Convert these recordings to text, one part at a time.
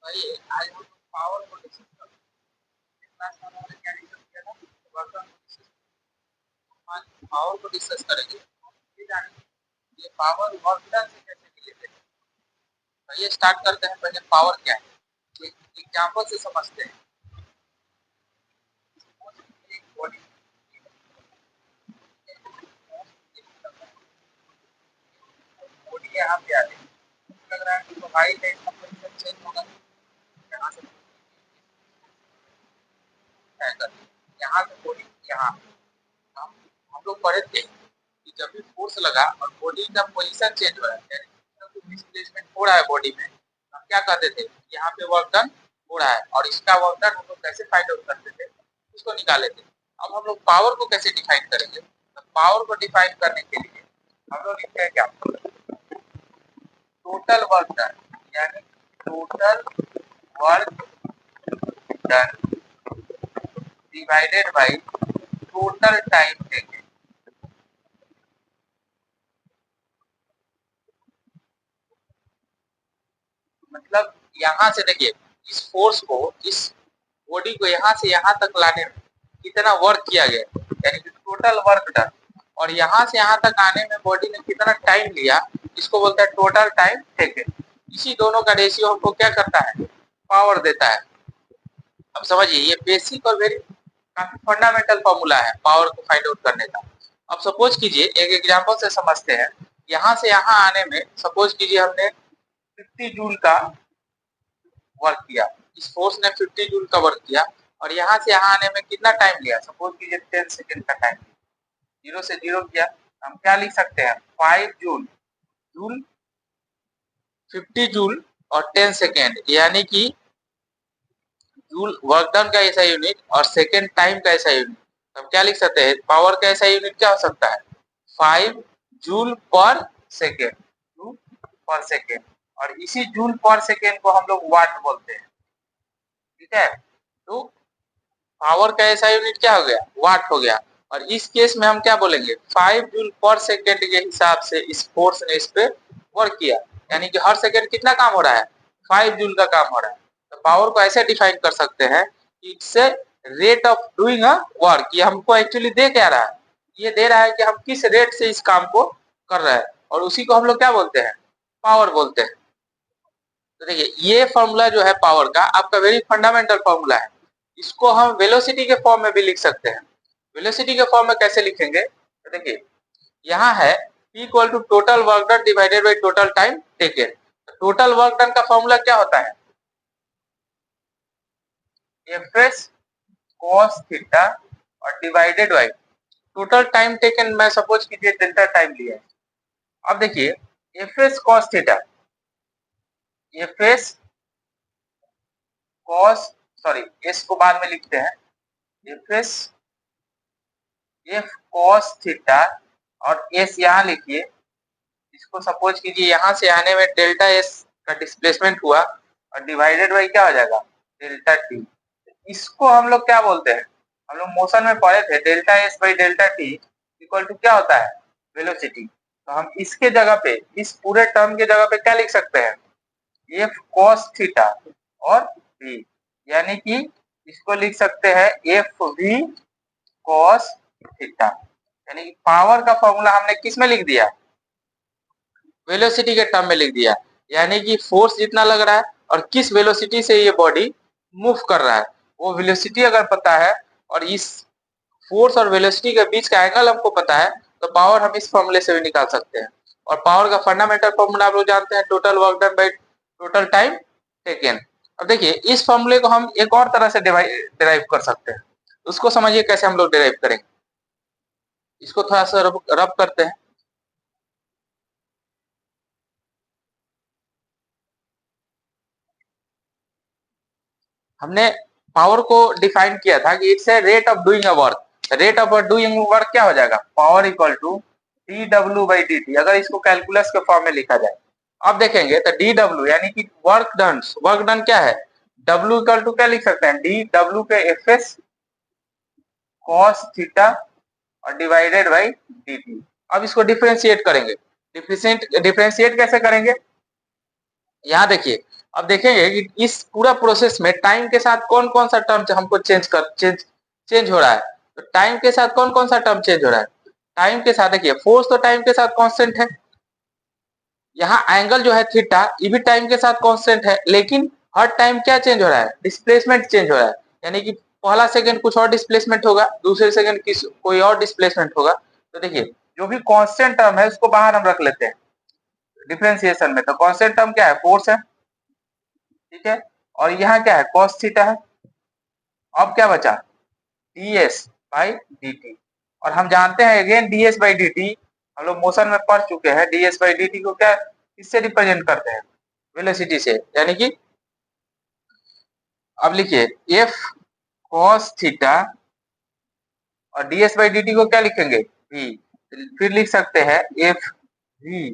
भाई आज हम पावर को डिस्कस करेंगे। क्लास में हमने क्या डिस्कस किया था? वर्क डन को डिस्कस, आज पावर को डिस्कस करेंगे। ये जानेंगे ये पावर वर्क डन से कैसे रिलेटेड है। भाई स्टार्ट करते हैं, पहले पावर क्या है एक एग्जांपल से समझते हैं। एक बॉडी बॉडी यहाँ पे आ रही है, लग रहा है कि तो हाई है, इसका पोजीशन चेंज होगा। यहाँ से यहाँ से बॉडी यहाँ हम हम लोग पढ़े थे कि जब भी फोर्स लगा और बॉडी का पोजीशन चेंज हो रहा है, यानी डिस्प्लेसमेंट हो रहा है बॉडी में, हम क्या कहते थे? यहाँ पे वर्क डन हो रहा है और इसका वर्क डन हम लोग कैसे फाइंड आउट करते थे, उसको निकाले थे। अब हम लोग पावर को कैसे डिफाइन करेंगे? तो पावर को डिफाइन करने के लिए हम लोग लिखते हैं क्या? टोटल वर्क डन, यानी total work done divided by total time taken. मतलब यहाँ से देखिए, इस फोर्स को, इस बॉडी को यहाँ से यहाँ तक लाने में कितना वर्क किया गया, यानी कि टोटल वर्क डन, और यहाँ से यहाँ तक आने में बॉडी ने कितना टाइम लिया, इसको बोलता है टोटल टाइम टेकन। इसी दोनों का रेशियो हमको क्या करता है? पावर देता है। अब समझिए, ये बेसिक और वेरी काफी फंडामेंटल फॉर्मूला है पावर को फाइंड आउट करने का। अब सपोज कीजिए, एक एग्जांपल से समझते हैं। यहाँ से यहाँ आने में सपोज कीजिए हमने 50 जूल का वर्क किया, इस फोर्स ने 50 जूल का वर्क किया, और यहाँ से यहाँ आने में कितना टाइम लिया? सपोज कीजिए 10 सेकेंड का टाइम, जीरो से जीरो किया। हम क्या लिख सकते हैं? 5 जूल, जूल 50 जूल और 10 सेकेंड, यानी कि जूल वर्क डन का ऐसा यूनिट और सेकेंड टाइम का ऐसा यूनिट। हम क्या लिख सकते हैं? पावर का ऐसा यूनिट क्या हो सकता है? 5 जूल पर सेकेंड, जूल पर सेकेंड, और इसी जूल पर सेकेंड को हम लोग वाट बोलते हैं। ठीक है, तो पावर का ऐसा यूनिट क्या हो गया? वाट हो गया। और इस केस में हम क्या बोलेंगे? 5 जूल पर सेकेंड के हिसाब से इस फोर्स ने इस पे वर्क किया, यानी कि हर सेकेंड कितना काम हो रहा है? 5 जूल का काम हो रहा है। तो पावर को ऐसे डिफाइन कर सकते हैं, it's a rate of doing a work. ये हमको एक्चुअली दे क्या रहा है? ये दे रहा है कि हम किस रेट से इस काम को कर रहे हैं, और उसी को हम लोग क्या बोलते हैं? पावर बोलते हैं। तो देखिए, ये फॉर्मूला जो है पावर का, आपका वेरी फंडामेंटल फॉर्मूला है। इसको हम वेलोसिटी के फॉर्म में भी लिख सकते हैं। वेलोसिटी के फॉर्म में कैसे लिखेंगे? तो देखिए, यहाँ है P equal to total work done divided by total time taken. Total work done का फॉर्मूला क्या होता है? Fs cos थीटा और divided by total time taken. मैं सपोज कीजिए डेल्टा टाइम लिया है। अब देखिए, Fs cos theta, Fs cos, sorry s को बाद में लिखते हैं, Fs f cos थीटा, और s यहाँ लिखिए। इसको सपोज कीजिए यहाँ से आने में डेल्टा s का डिस्प्लेसमेंट हुआ, और डिवाइडेड बाई क्या हो जाएगा? Delta t। इसको हम लोग क्या बोलते हैं? हम लोग मोशन में पढ़े थे, डेल्टा s बाई डेल्टा t इक्वल टू क्या होता है? वेलोसिटी। तो हम इसके जगह पे, इस पूरे टर्म के जगह पे क्या लिख सकते हैं? f cos थीटा और v, यानी कि इसको लिख सकते हैं एफ वी cos थीटा। यानी कि पावर का फॉर्मूला हमने किस में लिख दिया? वेलोसिटी के टर्म में लिख दिया। यानी कि फोर्स जितना लग रहा है और किस वेलोसिटी से ये बॉडी मूव कर रहा है, वो वेलोसिटी अगर पता है, और इस फोर्स और वेलोसिटी के बीच का एंगल हमको पता है, तो पावर हम इस फॉर्मूले से भी निकाल सकते हैं। और पावर का फंडामेंटल फॉर्मूला आप लोग जानते हैं, total work done by total time taken. अब देखिए, इस फॉर्मूले को हम एक और तरह से डिराइव कर सकते हैं। उसको समझिए कैसे हम लोग डिराइव करेंगे। इसको थोड़ा सा रब करते हैं। हमने पावर को डिफाइन किया था कि it's a rate of doing a work. Rate of doing work क्या हो जाएगा? Power equal to D W by D T, अगर इसको कैलकुलस के फॉर्म में लिखा जाए। अब देखेंगे तो डी डब्ल्यू यानी कि वर्क डन, वर्क डन क्या है? डब्ल्यू इक्वल टू क्या लिख सकते हैं? डी डब्ल्यू के एफ एस कॉस थीटा और डिवाइडेड बाई डी टी। अब इसको डिफ्रेंशिएट करेंगे। डिफ्रेंशिएट कैसे करेंगे? यहाँ देखिए, अब देखेंगे कि इस पूरा प्रोसेस में टाइम के साथ कौन कौन सा टर्म हमको चेंज हो रहा है। तो टाइम के साथ कौन कौन सा टर्म चेंज हो रहा है। टाइम के साथ देखिए फोर्स तो टाइम के साथ कांस्टेंट है, यहाँ एंगल जो है थीटा ये भी टाइम के साथ कांस्टेंट है, लेकिन हर टाइम क्या चेंज हो रहा है, डिस्प्लेसमेंट चेंज हो रहा है। यानी कि पहला सेकंड कुछ और डिस्प्लेसमेंट होगा, दूसरे सेकंड कोई और डिस्प्लेसमेंट होगा। तो देखिए जो भी कांस्टेंट टर्म है उसको बाहर हम रख लेते हैं डिफरेंशिएशन में। तो कांस्टेंट टर्म क्या है, फोर्स है, ठीक है। और यहाँ क्या है, कॉस थीटा है। अब क्या बचा, ds बाई dt। और हम जानते हैं अगेन ds बाई dt, हम लोग मोशन में पढ़ चुके हैं, ds बाई dt को क्या इससे रिप्रेजेंट करते हैं, वेलोसिटी से। यानी कि अब लिखिए f cos थीटा और ds बाई dt को क्या लिखेंगे, v। फिर लिख सकते हैं f v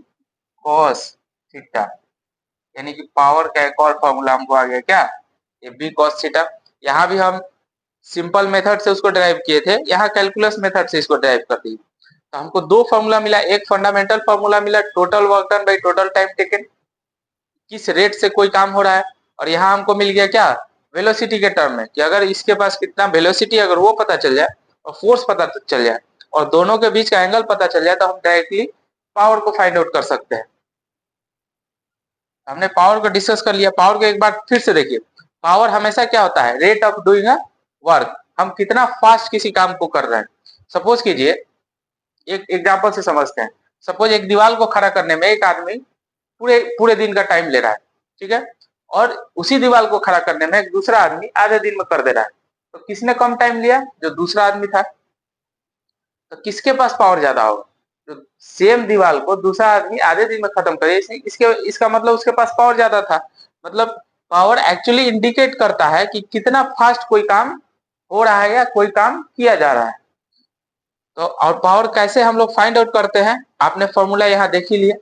cos थीटा, यानी कि पावर का एक और फॉर्मूला हमको आ गया क्या, f v cos थीटा। यहाँ भी हम सिंपल मेथड से उसको ड्राइव किए थे, यहाँ कैलकुलस मेथड से इसको ड्राइव कर दी। तो हमको दो फॉर्मूला मिला, एक फंडामेंटल फॉर्मूला मिला total work done by total time taken, किस रेट से कोई काम हो रहा है। और यहाँ हमको मिल गया क्या, वेलोसिटी के टर्म में, कि अगर इसके पास कितना वेलोसिटी अगर वो पता चल जाए और फोर्स पता चल जाए और दोनों के बीच का एंगल पता चल जाए तो हम डायरेक्टली पावर को फाइंड आउट कर सकते हैं। हमने पावर को डिस्कस कर लिया। पावर को एक बार फिर से देखिए, पावर हमेशा क्या होता है, rate of doing a work, हम कितना फास्ट किसी काम को कर रहे हैं। सपोज कीजिए एक एग्जांपल से समझते हैं। सपोज एक दीवार को खड़ा करने में एक आदमी पूरे पूरे दिन का टाइम ले रहा है, ठीक है। और उसी दीवार को खड़ा करने में एक दूसरा आदमी आधे दिन में कर दे रहा है। तो किसने कम टाइम लिया, जो दूसरा आदमी था। तो किसके पास पावर ज्यादा होगा, जो सेम दीवार को दूसरा आदमी आधे दिन में खत्म करे, इसका मतलब उसके पास पावर ज्यादा था। मतलब पावर एक्चुअली इंडिकेट करता है कि कितना फास्ट कोई काम हो रहा है या कोई काम किया जा रहा है। तो और पावर कैसे हम लोग फाइंड आउट करते हैं, आपने फॉर्मूला यहाँ देख ही लिया।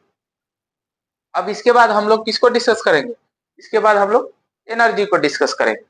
अब इसके बाद हम लोग किसको डिस्कस करेंगे, इसके बाद हम लोग एनर्जी को डिस्कस करेंगे।